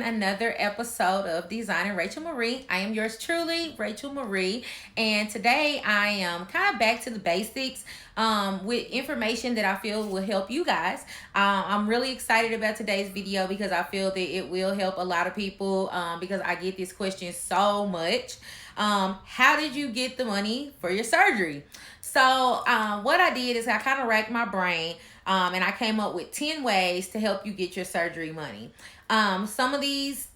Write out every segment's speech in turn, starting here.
another episode of Designing Rachel Marie. I am yours truly, Rachel Marie, and today I am kind of back to the basics with information that I feel will help you guys. I'm really excited about today's video because I feel that it will help a lot of people because I get this question so much. How did you get the money for your surgery? So what I did is I kind of racked my brain and I came up with 10 ways to help you get your surgery money. Some of these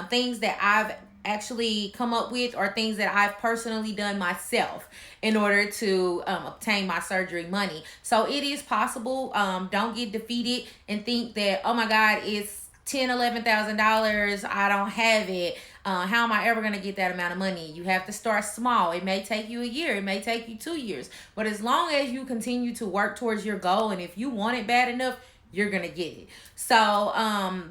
things that I've actually come up with are things that I've personally done myself in order to obtain my surgery money. So it is possible. Don't get defeated and think that, oh my God, it's $10,000, $11,000. I don't have it. How am I ever going to get that amount of money? You have to start small. It may take you a year. It may take you 2 years. But as long as you continue to work towards your goal, and if you want it bad enough, you're going to get it. So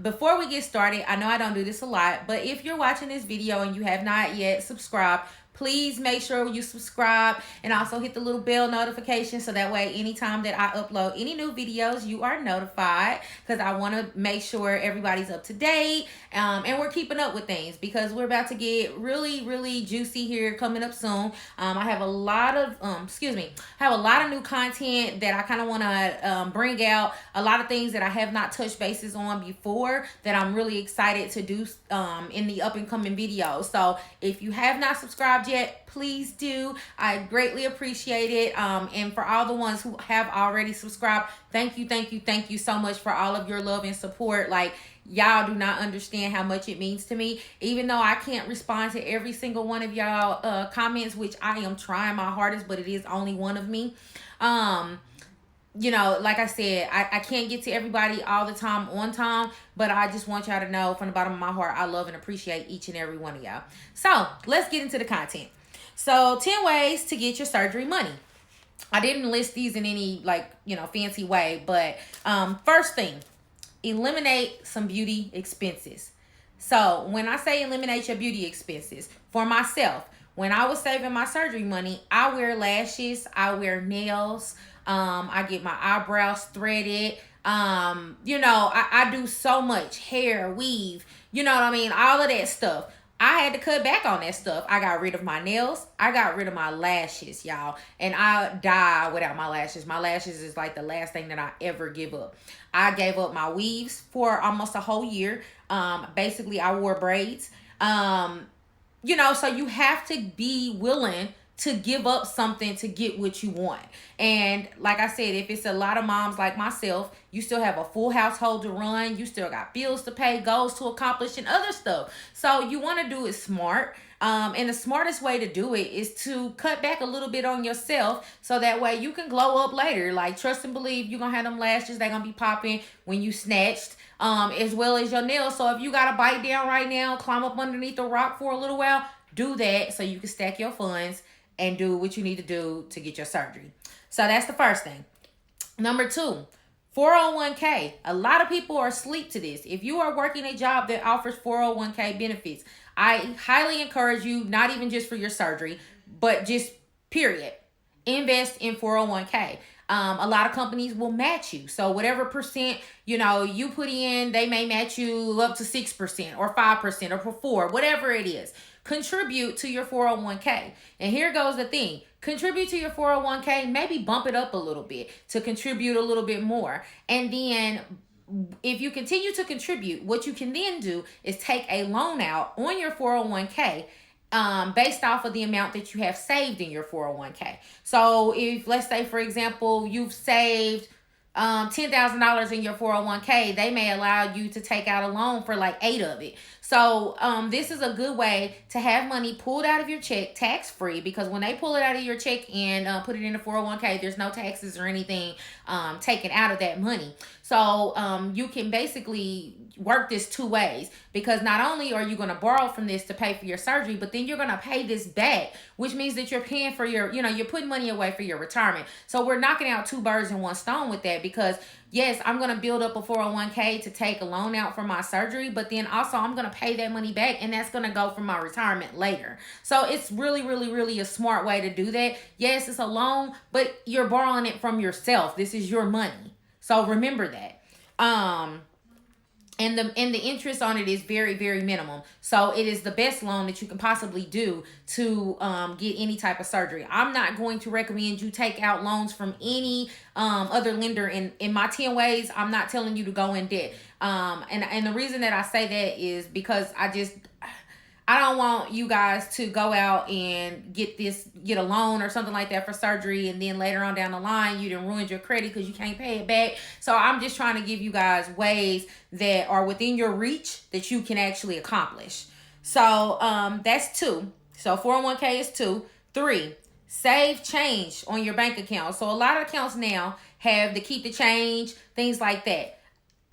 before we get started, I know I don't do this a lot, but if you're watching this video and you have not yet subscribed, please make sure you subscribe and also hit the little bell notification so that way anytime that I upload any new videos, you are notified, because I want to make sure everybody's up to date and we're keeping up with things because we're about to get really juicy here coming up soon. I have a lot of I have a lot of new content that I kind of want to bring out, a lot of things that I have not touched bases on before that I'm really excited to do in the up and coming videos. So if you have not subscribed yet, please do. I greatly appreciate it. And for all the ones who have already subscribed, thank you so much for all of your love and support. Like, y'all do not understand how much it means to me. Even though I can't respond to every single one of y'all comments, which I am trying my hardest, but it is only one of me. You know, like I said, I can't get to everybody all the time on time, but I just want y'all to know from the bottom of my heart, I love and appreciate each and every one of y'all. So let's get into the content. So 10 ways to get your surgery money. I didn't list these in any fancy way, but first thing, eliminate some beauty expenses. So when I say eliminate your beauty expenses, for myself, when I was saving my surgery money, I wear lashes, I wear nails, I get my eyebrows threaded. I do so much hair, weave, you know what I mean? All of that stuff. I had to cut back on that stuff. I got rid of my nails. I got rid of my lashes, y'all. And I die without my lashes. My lashes is like the last thing that I ever give up. I gave up my weaves for almost a whole year. Basically, I wore braids. So you have to be willing to give up something to get what you want. And like I said, if it's a lot of moms like myself, you still have a full household to run. You still got bills to pay, goals to accomplish, and other stuff. So you want to do it smart. And the smartest way to do it is to cut back a little bit on yourself so that way you can glow up later. Like, trust and believe you're going to have them lashes. They're going to be popping when you snatched, as well as your nails. So if you got to bite down right now, climb up underneath the rock for a little while, do that so you can stack your funds and do what you need to do to get your surgery. So that's the first thing. Number 2, 401k. A lot of people are asleep to this. If you are working a job that offers 401k benefits, I highly encourage you, not even just for your surgery, but just period, invest in 401k. A lot of companies will match you. So whatever percent, you put in, they may match you up to 6% or 5% or 4%, whatever it is. Contribute to your 401k. And here goes the thing. Contribute to your 401k, maybe bump it up a little bit to contribute a little bit more. And then if you continue to contribute, what you can then do is take a loan out on your 401k based off of the amount that you have saved in your 401k. So if, let's say, for example, you've saved $10,000 in your 401k, they may allow you to take out a loan for like 8 of it. So this is a good way to have money pulled out of your check tax-free, because when they pull it out of your check and put it in a 401k, there's no taxes or anything taken out of that money. So you can basically work this 2 ways, because not only are you going to borrow from this to pay for your surgery, but then you're going to pay this back, which means that you're paying for your, you're putting money away for your retirement. So we're knocking out 2 birds in one stone with that, because yes, I'm going to build up a 401k to take a loan out for my surgery, but then also I'm going to pay that money back, and that's going to go for my retirement later. So it's really a smart way to do that. Yes, it's a loan, but you're borrowing it from yourself. This is your money. So remember that. and the interest on it is very, very minimum. So it is the best loan that you can possibly do to get any type of surgery. I'm not going to recommend you take out loans from any other lender in my 10 ways. I'm not telling you to go in debt. And the reason that I say that is because I don't want you guys to go out and get a loan or something like that for surgery, and then later on down the line you done ruined your credit because you can't pay it back. So I'm just trying to give you guys ways that are within your reach that you can actually accomplish. So that's 2. So 401k is 2. 3, save change on your bank account. So a lot of accounts now have the keep the change, things like that.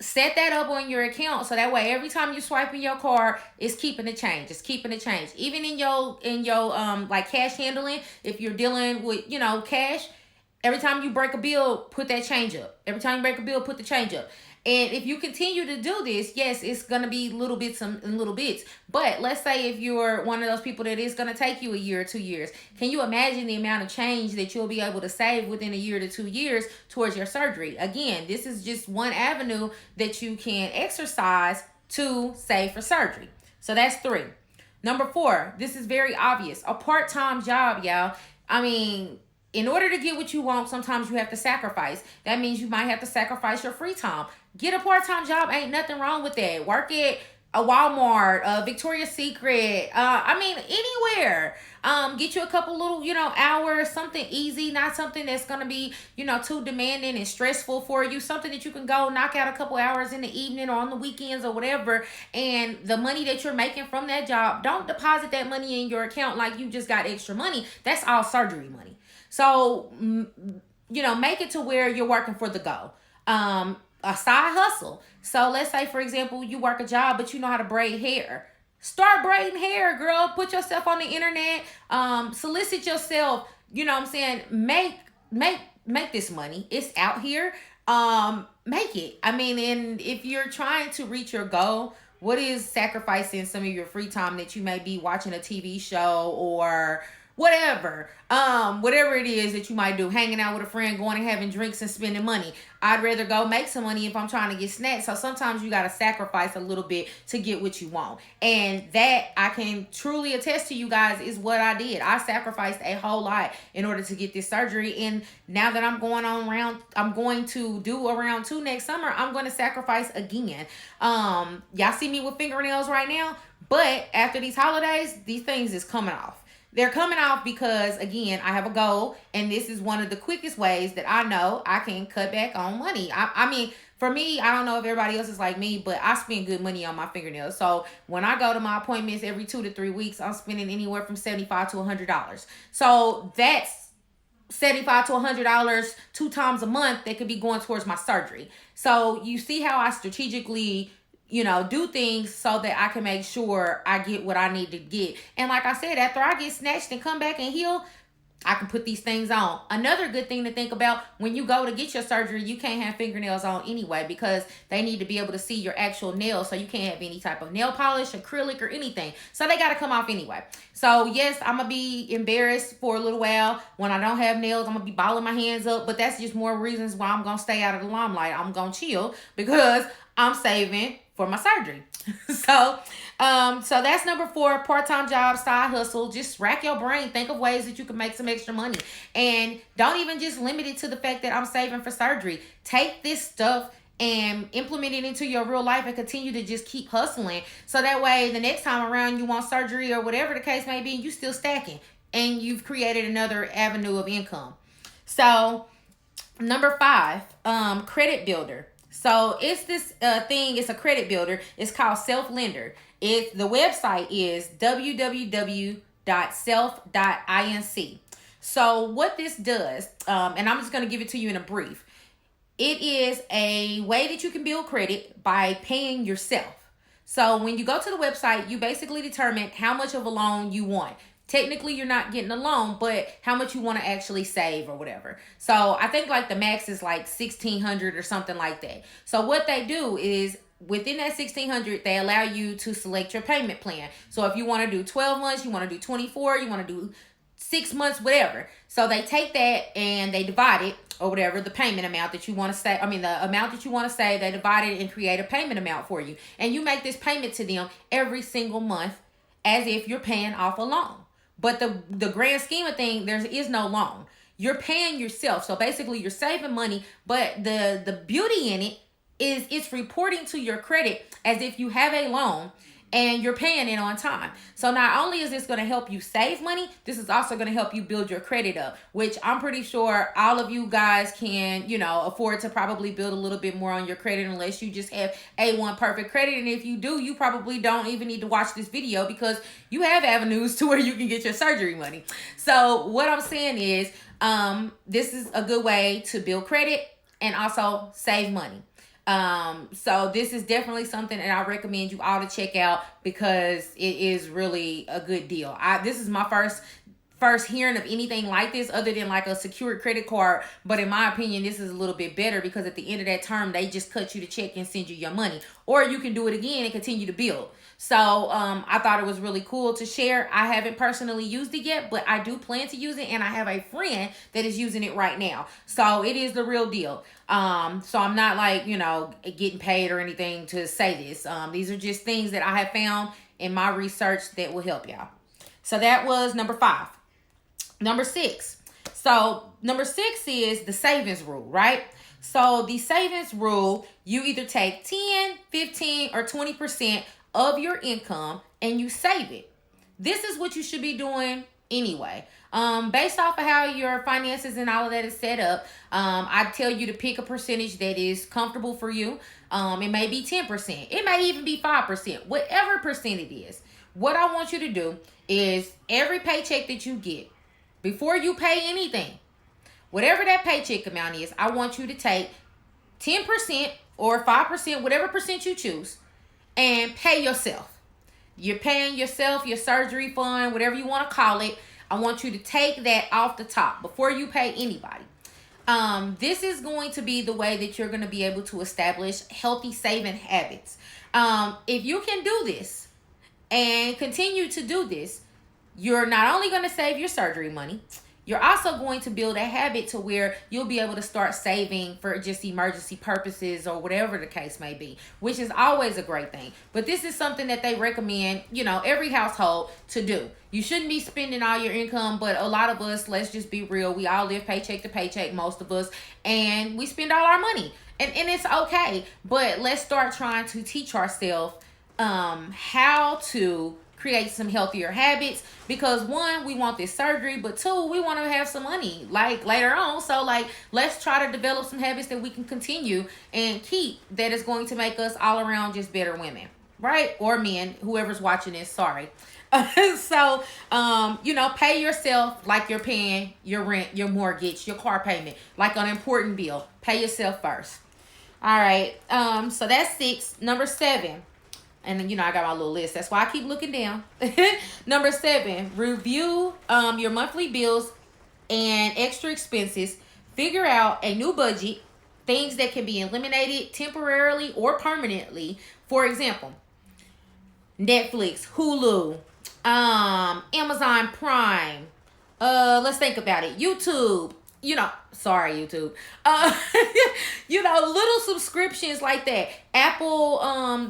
Set that up on your account so that way every time you swipe in your card, it's keeping the change. It's keeping the change. Even in your like cash handling, if you're dealing with, cash, every time you break a bill, put that change up. Every time you break a bill, put the change up. And if you continue to do this, yes, it's going to be little bits and little bits. But let's say if you're one of those people that is going to take you a year or 2 years, can you imagine the amount of change that you'll be able to save within a year to 2 years towards your surgery? Again, this is just one avenue that you can exercise to save for surgery. So that's 3. Number 4, this is very obvious. A part-time job, y'all. I mean, in order to get what you want, sometimes you have to sacrifice. That means you might have to sacrifice your free time. Get a part-time job. Ain't nothing wrong with that. Work at a Walmart, a Victoria's Secret. Anywhere. Get you a couple little, hours, something easy, not something that's going to be, too demanding and stressful for you. Something that you can go knock out a couple hours in the evening or on the weekends or whatever. And the money that you're making from that job, don't deposit that money in your account like you just got extra money. That's all surgery money. So, make it to where you're working for the go. A side hustle. So let's say, for example, you work a job, but you know how to braid hair. Start braiding hair, girl. Put yourself on the internet. Solicit yourself. You know what I'm saying? Make this money. It's out here. Make it. I mean, and if you're trying to reach your goal, what is sacrificing some of your free time that you may be watching a TV show or whatever it is that you might do, hanging out with a friend, going and having drinks and spending money? I'd rather go make some money if I'm trying to get snacks. So sometimes you got to sacrifice a little bit to get what you want. And that, I can truly attest to you guys, is what I did. I sacrificed a whole lot in order to get this surgery. And now that I'm going to do a round 2 next summer, I'm going to sacrifice again. Y'all see me with fingernails right now, but after these holidays, these things is coming off. They're coming off because, again, I have a goal, and this is one of the quickest ways that I know I can cut back on money. I mean, for me, I don't know if everybody else is like me, but I spend good money on my fingernails. So when I go to my appointments every 2 to 3 weeks, I'm spending anywhere from $75 to $100. So that's $75 to $100 2 times a month that could be going towards my surgery. So you see how I strategically do things so that I can make sure I get what I need to get. And like I said, after I get snatched and come back and heal, I can put these things on. Another good thing to think about, when you go to get your surgery, you can't have fingernails on anyway because they need to be able to see your actual nails. So you can't have any type of nail polish, acrylic, or anything. So they got to come off anyway. So yes, I'm going to be embarrassed for a little while. When I don't have nails, I'm going to be balling my hands up. But that's just more reasons why I'm going to stay out of the limelight. I'm going to chill because I'm saving for my surgery. So that's number 4, part-time job, side hustle. Just rack your brain. Think of ways that you can make some extra money. And don't even just limit it to the fact that I'm saving for surgery. Take this stuff and implement it into your real life and continue to just keep hustling. So that way, the next time around you want surgery or whatever the case may be, you still stacking. And you've created another avenue of income. So number 5, credit builder. So it's this it's a credit builder. It's called Self-Lender. The website is www.self.inc. So what this does, and I'm just going to give it to you in a brief. It is a way that you can build credit by paying yourself. So when you go to the website, you basically determine how much of a loan you want. Technically, you're not getting a loan, but how much you want to actually save or whatever. So I think like the max is like $1,600 or something like that. So what they do is within that $1,600, they allow you to select your payment plan. So if you want to do 12 months, you want to do 24, you want to do 6 months, whatever. So they take that and they divide it, or whatever the payment amount that you want to say. I mean, the amount that you want to say, they divide it and create a payment amount for you. And you make this payment to them every single month as if you're paying off a loan. But the grand scheme of things, there is no loan. You're paying yourself. So basically you're saving money, but the beauty in it is it's reporting to your credit as if you have a loan and you're paying it on time. So not only is this going to help you save money, this is also going to help you build your credit up, which I'm pretty sure all of you guys can, afford to probably build a little bit more on your credit, unless you just have A1 perfect credit. And if you do, you probably don't even need to watch this video, because you have avenues to where you can get your surgery money. So what I'm saying is, this is a good way to build credit and also save money. So this is definitely something that I recommend you all to check out, because it is really a good deal. This is my first hearing of anything like this, other than like a secured credit card. But in my opinion, this is a little bit better, because at the end of that term, they just cut you the check and send you your money, or you can do it again and continue to build. So I thought it was really cool to share. I haven't personally used it yet, but I do plan to use it, and I have a friend that is using it right now. So it is the real deal. So I'm not like, getting paid or anything to say this. These are just things that I have found in my research that will help y'all. So that was number 5. Number 6. So number 6 is the savings rule, right? So the savings rule, you either take 10, 15, or 20% of your income and you save it. This is what you should be doing anyway. Based off of how your finances and all of that is set up, I tell you to pick a percentage that is comfortable for you. It may be 10%. It may even be 5%. Whatever percent it is. What I want you to do is every paycheck that you get, before you pay anything, whatever that paycheck amount is, I want you to take 10% or 5%, whatever percent you choose, and pay yourself. You're paying yourself, your surgery fund, whatever you want to call it. I want you to take that off the top before you pay anybody. This is going to be the way that you're going to be able to establish healthy saving habits. If you can do this and continue to do this, you're not only going to save your surgery money, you're also going to build a habit to where you'll be able to start saving for just emergency purposes or whatever the case may be, which is always a great thing. But this is something that they recommend, every household to do. You shouldn't be spending all your income, but a lot of us, let's just be real, we all live paycheck to paycheck, most of us, and we spend all our money. And it's okay, but let's start trying to teach ourselves how to create some healthier habits, because 1, we want this surgery, but 2, we want to have some money like later on. So let's try to develop some habits that we can continue and keep, that is going to make us all around just better women, right? Or men, whoever's watching this, sorry. So pay yourself like you're paying your rent, your mortgage, your car payment, like an important bill. Pay yourself first. All right. So that's 6. Number 7. And then, I got my little list. That's why I keep looking down. Number 7, review your monthly bills and extra expenses. Figure out a new budget, things that can be eliminated temporarily or permanently. For example, Netflix, Hulu, Amazon Prime. Let's think about it. YouTube. Sorry, YouTube. Little subscriptions like that. Apple,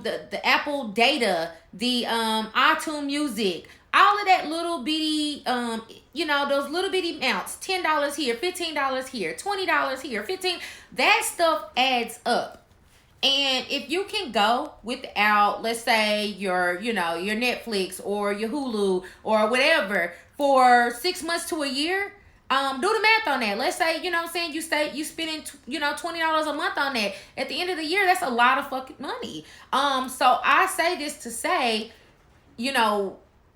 the Apple data, the iTunes Music, all of that little bitty, those little bitty amounts. $10 here, $15 here, $20 here, $15. That stuff adds up. And if you can go without, let's say, your Netflix or your Hulu or whatever for 6 months to a year, do the math on that. Let's say, you spending, $20 a month on that. At the end of the year, that's a lot of fucking money. So I say this to say,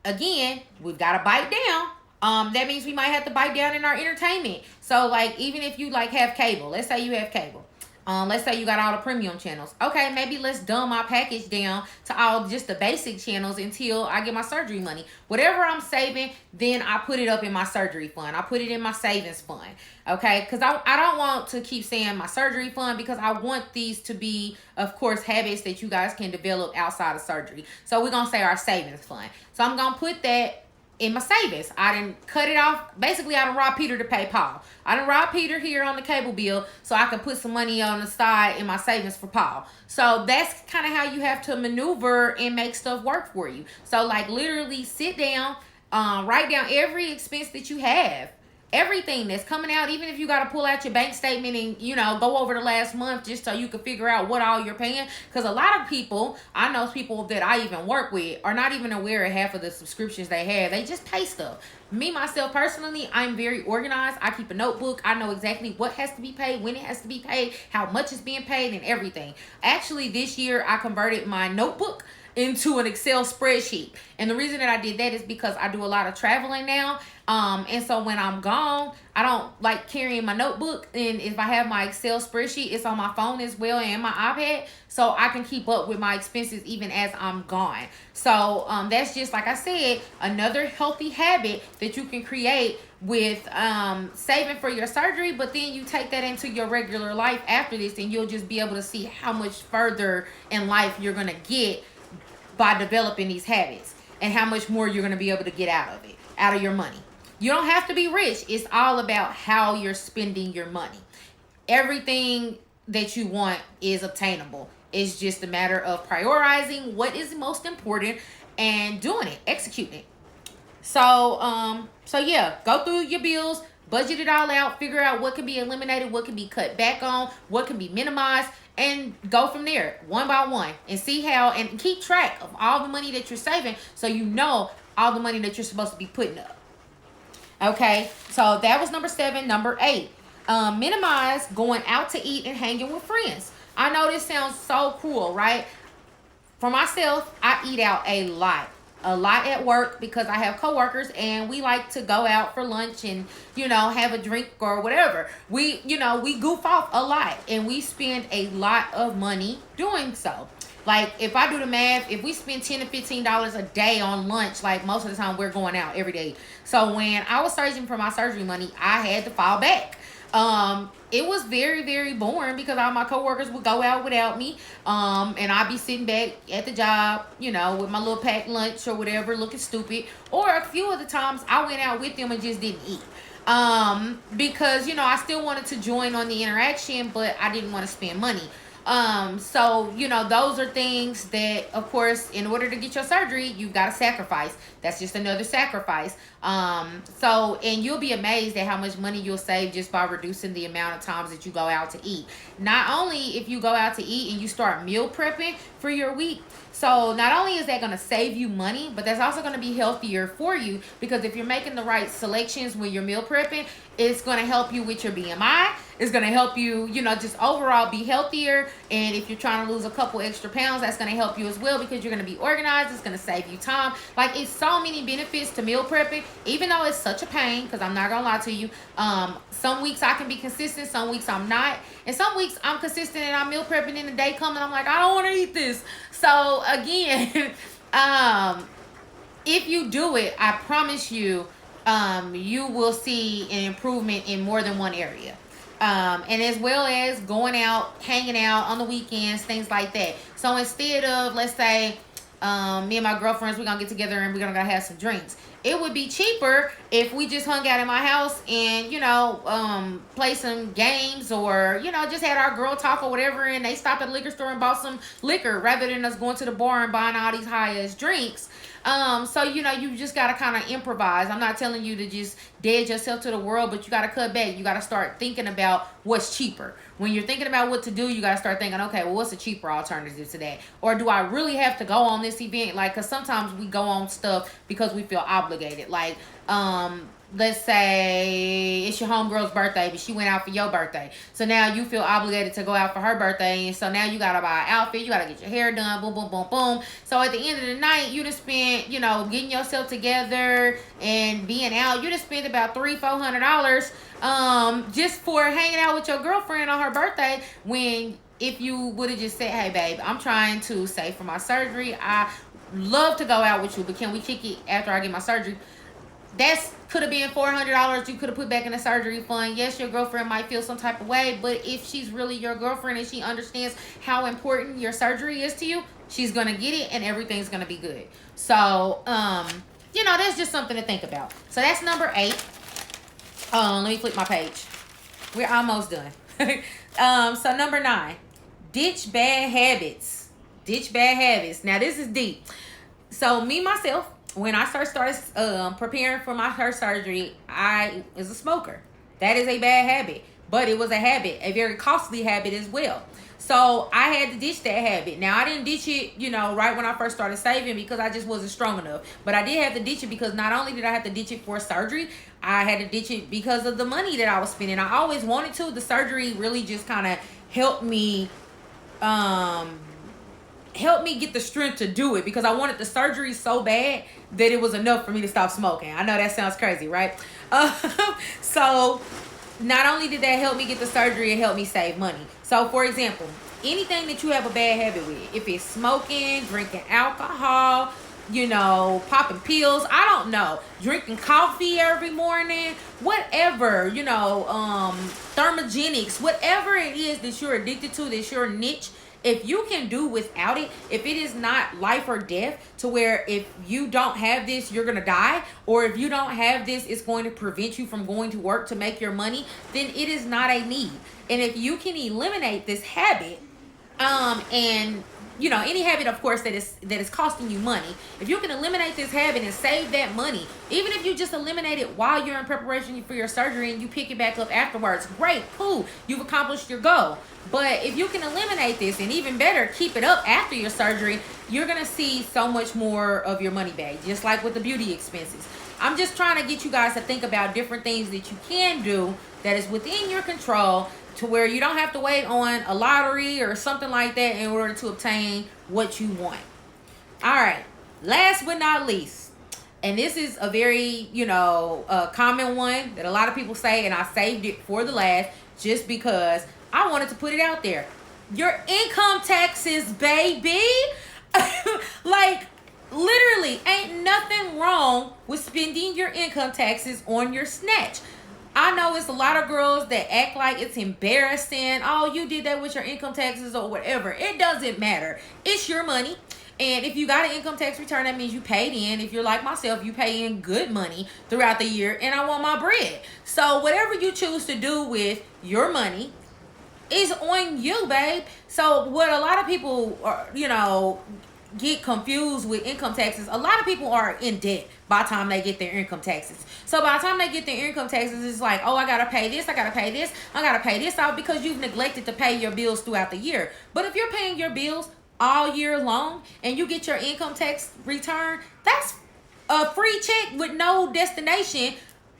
again, we've got to bite down. That means we might have to bite down in our entertainment. So even if you have cable, let's say you have cable. Let's say you got all the premium channels. Okay, maybe let's dumb my package down to all just the basic channels until I get my surgery money. Whatever I'm saving, then I put it up in my surgery fund. I put it in my savings fund. Okay, because I don't want to keep saying my surgery fund, because I want these to be, of course, habits that you guys can develop outside of surgery. So we're going to say our savings fund. So I'm going to put that in my savings. I didn't cut it off. Basically, I done robbed Peter to pay Paul. I done robbed Peter here on the cable bill so I can put some money on the side in my savings for Paul. So that's kind of how you have to maneuver and make stuff work for you. So like literally sit down, write down every expense that you have. Everything that's coming out, even if you got to pull out your bank statement and, you know, go over the last month just so you can figure out what all you're paying. Because a lot of people, I know people that I even work with, are not even aware of half of the subscriptions they have. They just pay stuff. Me, myself, personally, I'm very organized. I keep a notebook. I know exactly what has to be paid, when it has to be paid, how much is being paid, and everything. Actually, this year, I converted my notebook into an Excel spreadsheet. And the reason that I did that is because I do a lot of traveling now. And so when I'm gone, I don't like carrying my notebook. And if I have my Excel spreadsheet, it's on my phone as well and my iPad. So I can keep up with my expenses even as I'm gone. So that's just, like I said, another healthy habit that you can create with saving for your surgery. But then you take that into your regular life after this, and you'll just be able to see how much further in life you're going to get by developing these habits, and how much more you're going to be able to get out of it, out of your money. You don't have to be rich. It's all about how you're spending your money. Everything that you want is obtainable. It's just a matter of prioritizing what is most important and doing it, executing it. So yeah, go through your bills, budget it all out, figure out what can be eliminated, what can be cut back on, what can be minimized, and go from there one by one and see how, and keep track of all the money that you're saving so you know all the money that you're supposed to be putting up. Okay, so that was number 7. Number 8, minimize going out to eat and hanging with friends. I know this sounds so cruel, right? For myself, I eat out a lot at work because I have coworkers and we like to go out for lunch and, you know, have a drink or whatever. We goof off a lot and we spend a lot of money doing so. Like, if I do the math, if we spend $10 to $15 a day on lunch, like most of the time we're going out every day. So when I was searching for my surgery money, I had to fall back. It was very, very boring because all my coworkers would go out without me. And I'd be sitting back at the job, you know, with my little packed lunch or whatever, looking stupid. Or a few of the times I went out with them and just didn't eat. Because, you know, I still wanted to join on the interaction, but I didn't want to spend money. So, you know, those are things that, of course, in order to get your surgery, you've got to sacrifice. That's just another sacrifice. And you'll be amazed at how much money you'll save just by reducing the amount of times that you go out to eat. Not only if you go out to eat and you start meal prepping for your week, so not only is that going to save you money, but that's also going to be healthier for you, because if you're making the right selections when you're meal prepping, it's going to help you with your BMI. It's going to help you, you know, just overall be healthier. And if you're trying to lose a couple extra pounds, that's going to help you as well, because you're going to be organized. It's going to save you time. Like, it's so many benefits to meal prepping, even though it's such a pain, because I'm not going to lie to you. Some weeks I can be consistent. Some weeks I'm not. And some weeks I'm consistent and I'm meal prepping, and the day comes and I'm like, I don't want to eat this. So again, if you do it, I promise you, you will see an improvement in more than one area. And as well as going out, hanging out on the weekends, things like that. So instead of, let's say, me and my girlfriends, we're going to get together and we're going to go have some drinks. It would be cheaper if we just hung out in my house and, you know, play some games, or, you know, just had our girl talk or whatever, and they stopped at the liquor store and bought some liquor rather than us going to the bar and buying all these high-ass drinks. So, you know, you just got to kind of improvise. I'm not telling you to just dead yourself to the world, but you got to cut back. You got to start thinking about what's cheaper. When you're thinking about what to do, you got to start thinking, okay, well, what's a cheaper alternative to that? Or do I really have to go on this event? Like, because sometimes we go on stuff because we feel obligated. Like, let's say it's your homegirl's birthday, but she went out for your birthday. So now you feel obligated to go out for her birthday. And so now you got to buy an outfit. You got to get your hair done. Boom, boom, boom, boom. So at the end of the night, you just spent, you know, getting yourself together and being out. You just spent about $300-400 just for hanging out with your girlfriend on her birthday, when if you would have just said, hey, babe, I'm trying to save for my surgery. I love to go out with you, but can we kick it after I get my surgery? That's could have been $400 you could have put back in the surgery fund. Yes, your girlfriend might feel some type of way, but if she's really your girlfriend and she understands how important your surgery is to you, she's going to get it and everything's going to be good. So, you know, that's just something to think about. So that's number 8. Let me flip my page. We're almost done. So number 9, ditch bad habits. Ditch bad habits. Now this is deep. So me myself, when I started preparing for my first surgery, I was a smoker. That is a bad habit, but it was a habit, a very costly habit as well. So I had to ditch that habit. Now I didn't ditch it, you know, right when I first started saving because I just wasn't strong enough. But I did have to ditch it because not only did I have to ditch it for surgery, I had to ditch it because of the money that I was spending. I always wanted to. The surgery really just kind of helped me get the strength to do it because I wanted the surgery so bad that it was enough for me to stop smoking. I know that sounds crazy, right? So not only did that help me get the surgery, it helped me save money. So for example, anything that you have a bad habit with, if it's smoking, drinking alcohol, you know, popping pills, I don't know, drinking coffee every morning, whatever, you know, thermogenics, whatever it is that you're addicted to, that's your niche, if you can do without it, if it is not life or death to where if you don't have this, you're going to die, or if you don't have this, it's going to prevent you from going to work to make your money, then it is not a need. And if you can eliminate this habit, and you know, any habit, of course, that is costing you money, if you can eliminate this habit and save that money, even if you just eliminate it while you're in preparation for your surgery and you pick it back up afterwards, great, cool, you've accomplished your goal. But if you can eliminate this, and even better, keep it up after your surgery, you're going to see so much more of your money back, just like with the beauty expenses. I'm just trying to get you guys to think about different things that you can do that is within your control to where you don't have to wait on a lottery or something like that in order to obtain what you want. All right, last but not least, and this is a very, you know, common one that a lot of people say, and I saved it for the last just because I wanted to put it out there. Your income taxes, baby. Like, literally, ain't nothing wrong with spending your income taxes on your snatch. I know it's a lot of girls that act like it's embarrassing. Oh, you did that with your income taxes or whatever. It doesn't matter. It's your money. And if you got an income tax return, that means you paid in. If you're like myself, you pay in good money throughout the year, and I want my bread. So whatever you choose to do with your money is on you, babe. So what a lot of people are, you know, get confused with income taxes. A lot of people are in debt by the time they get their income taxes. So by the time they get their income taxes, it's like, oh, I gotta pay this, I gotta pay this, I gotta pay this out, because you've neglected to pay your bills throughout the year. But if you're paying your bills all year long and you get your income tax return, that's a free check with no destination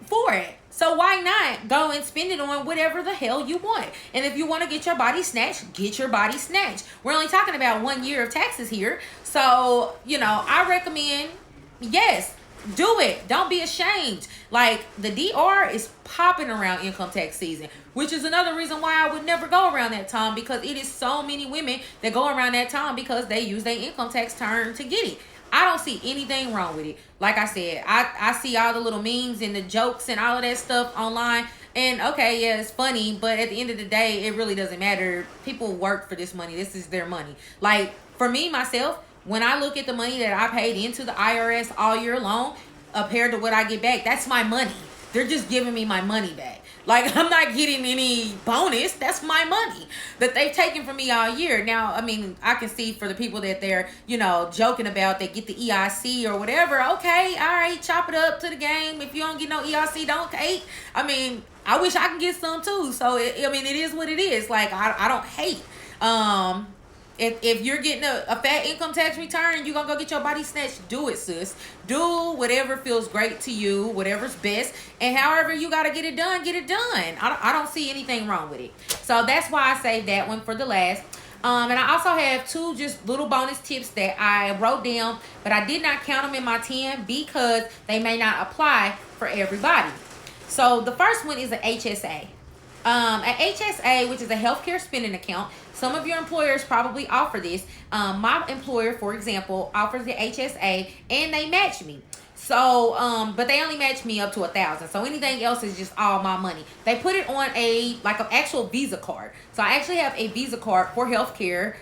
for it. So why not go and spend it on whatever the hell you want? And if you want to get your body snatched, get your body snatched. We're only talking about 1 year of taxes here. So, you know, I recommend, yes, do it. Don't be ashamed. Like, the DR is popping around income tax season, which is another reason why I would never go around that time, because it is so many women that go around that time because they use their income tax turn to get it. I don't see anything wrong with it. Like I said, I see all the little memes and the jokes and all of that stuff online. And okay, yeah, it's funny, but at the end of the day, it really doesn't matter. People work for this money. This is their money. Like, for me, myself, when I look at the money that I paid into the IRS all year long, compared to what I get back, that's my money. They're just giving me my money back. Like, I'm not getting any bonus. That's my money that they've taken from me all year. Now, I mean, I can see for the people that they're, you know, joking about, they get the EIC or whatever. Okay, all right, chop it up to the game. If you don't get no EIC, don't hate. I mean, I wish I could get some too. So, it is what it is. Like, I don't hate. If you're getting a fat income tax return and you're going to go get your body snatched, do it, sis. Do whatever feels great to you, whatever's best. And however you got to get it done, get it done. I don't see anything wrong with it. So that's why I saved that one for the last. And I also have 2 just little bonus tips that I wrote down, but I did not count them in my 10 because they may not apply for everybody. So the first one is an HSA. An HSA, which is a healthcare spending account. Some of your employers probably offer this. My employer, for example, offers the HSA, and they match me. So, but they only match me up to 1,000. So anything else is just all my money. They put it on a like an actual Visa card. So I actually have a Visa card for healthcare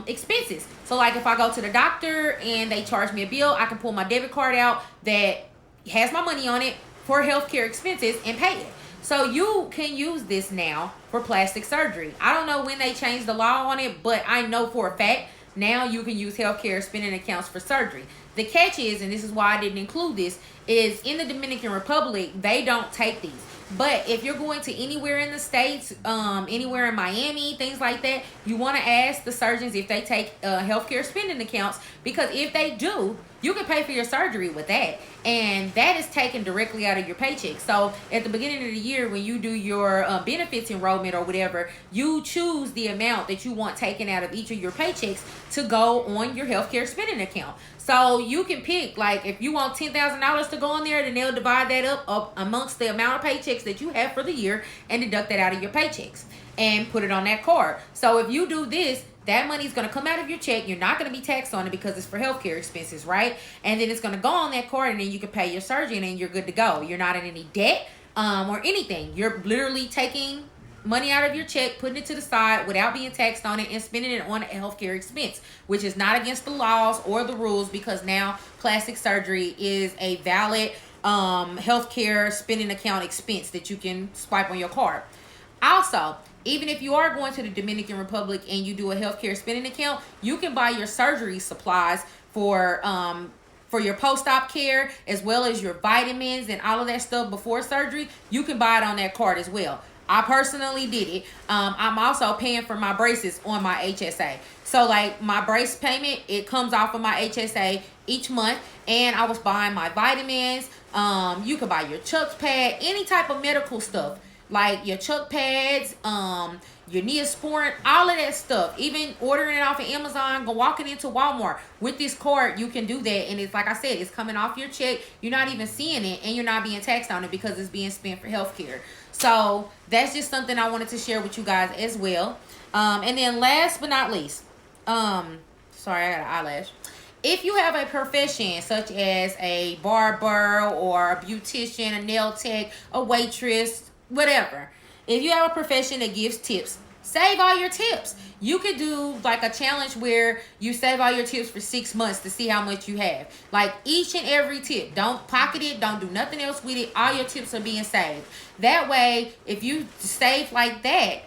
expenses. So like if I go to the doctor and they charge me a bill, I can pull my debit card out that has my money on it for healthcare expenses and pay it. So you can use this now for plastic surgery. I don't know when they changed the law on it, but I know for a fact now you can use healthcare spending accounts for surgery. The catch is, and this is why I didn't include this, is in the Dominican Republic, they don't take these. But if you're going to anywhere in the States, anywhere in Miami, things like that, you want to ask the surgeons if they take healthcare spending accounts, because if they do, you can pay for your surgery with that. And that is taken directly out of your paycheck. So at the beginning of the year, when you do your benefits enrollment or whatever, you choose the amount that you want taken out of each of your paychecks to go on your healthcare spending account. So you can pick, like, if you want $10,000 to go in there, then they'll divide that up amongst the amount of paychecks that you have for the year and deduct that out of your paychecks and put it on that card. So if you do this, that money is going to come out of your check. You're not going to be taxed on it because it's for healthcare expenses, right? And then it's going to go on that card, and then you can pay your surgery, and then you're good to go. You're not in any debt or anything. You're literally taking money out of your check, putting it to the side without being taxed on it, and spending it on a healthcare expense, which is not against the laws or the rules, because now plastic surgery is a valid healthcare spending account expense that you can swipe on your card. Also, even if you are going to the Dominican Republic and you do a healthcare spending account, you can buy your surgery supplies for your post-op care, as well as your vitamins and all of that stuff before surgery. You can buy it on that card as well. I personally did it. I'm also paying for my braces on my HSA. So like my brace payment, it comes off of my HSA each month. And I was buying my vitamins. You can buy your Chuck pad, any type of medical stuff. Like your Chuck pads, your Neosporin, all of that stuff. Even ordering it off of Amazon, walking into Walmart. With this card, you can do that. And it's like I said, it's coming off your check. You're not even seeing it, and you're not being taxed on it because it's being spent for healthcare. So that's just something I wanted to share with you guys as well. And then last but not least, sorry, I got an eyelash. If you have a profession such as a barber or a beautician, a nail tech, a waitress, whatever. If you have a profession that gives tips, save all your tips. You could do like a challenge where you save all your tips for 6 months to see how much you have. Like each and every tip. Don't pocket it. Don't do nothing else with it. All your tips are being saved. That way, if you save like that,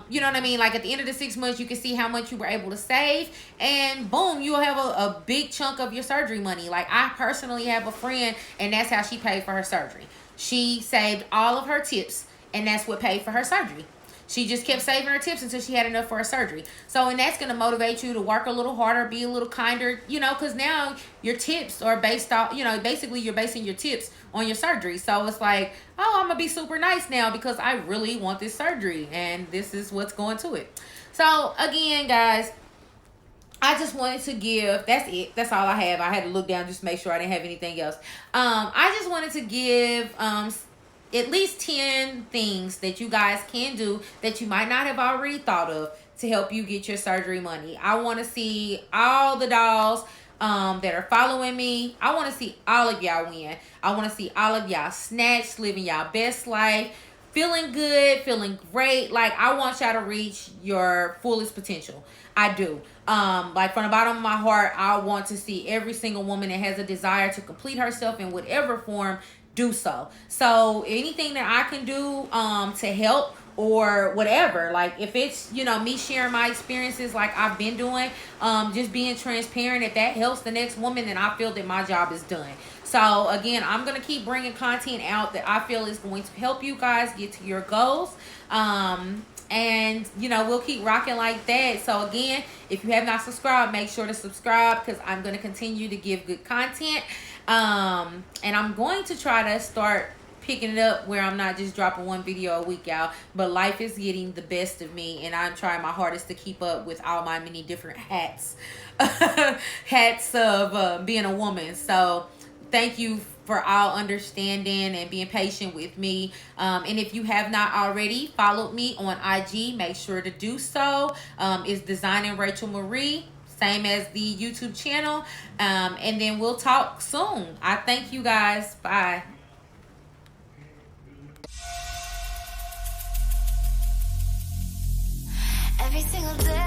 you know what I mean? Like at the end of the 6 months, you can see how much you were able to save, and boom, you'll have a big chunk of your surgery money. Like I personally have a friend, and that's how she paid for her surgery. She saved all of her tips, and that's what paid for her surgery. She just kept saving her tips until she had enough for her surgery. So, and that's going to motivate you to work a little harder, be a little kinder, you know, because now your tips are based off, you know, basically you're basing your tips on your surgery. So it's like, oh, I'm going to be super nice now because I really want this surgery, and this is what's going to it. So, again, guys, I just wanted to give, that's it. That's all I have. I had to look down just to make sure I didn't have anything else. I just wanted to give at least 10 things that you guys can do that you might not have already thought of to help you get your surgery money. I want to see all the dolls that are following me. I want to see all of y'all win. I want to see all of y'all snatch, living y'all best life, feeling good, feeling great. Like, I want y'all to reach your fullest potential. I do. Like from the bottom of my heart, I want to see every single woman that has a desire to complete herself in whatever form do so. So anything that I can do to help or whatever, like if it's, you know, me sharing my experiences like I've been doing, just being transparent, if that helps the next woman, then I feel that my job is done. So again, I'm going to keep bringing content out that I feel is going to help you guys get to your goals. And, you know, we'll keep rocking like that. So, again, if you have not subscribed, make sure to subscribe because I'm going to continue to give good content. And I'm going to try to start picking it up where I'm not just dropping one video a week, y'all. But life is getting the best of me, and I'm trying my hardest to keep up with all my many different hats. Hats of being a woman. So, thank you for all understanding and being patient with me. And if you have not already followed me on IG, make sure to do so. It's Designing Rachel Marie. same as the YouTube channel. And then we'll talk soon. I thank you guys. Bye. Every single day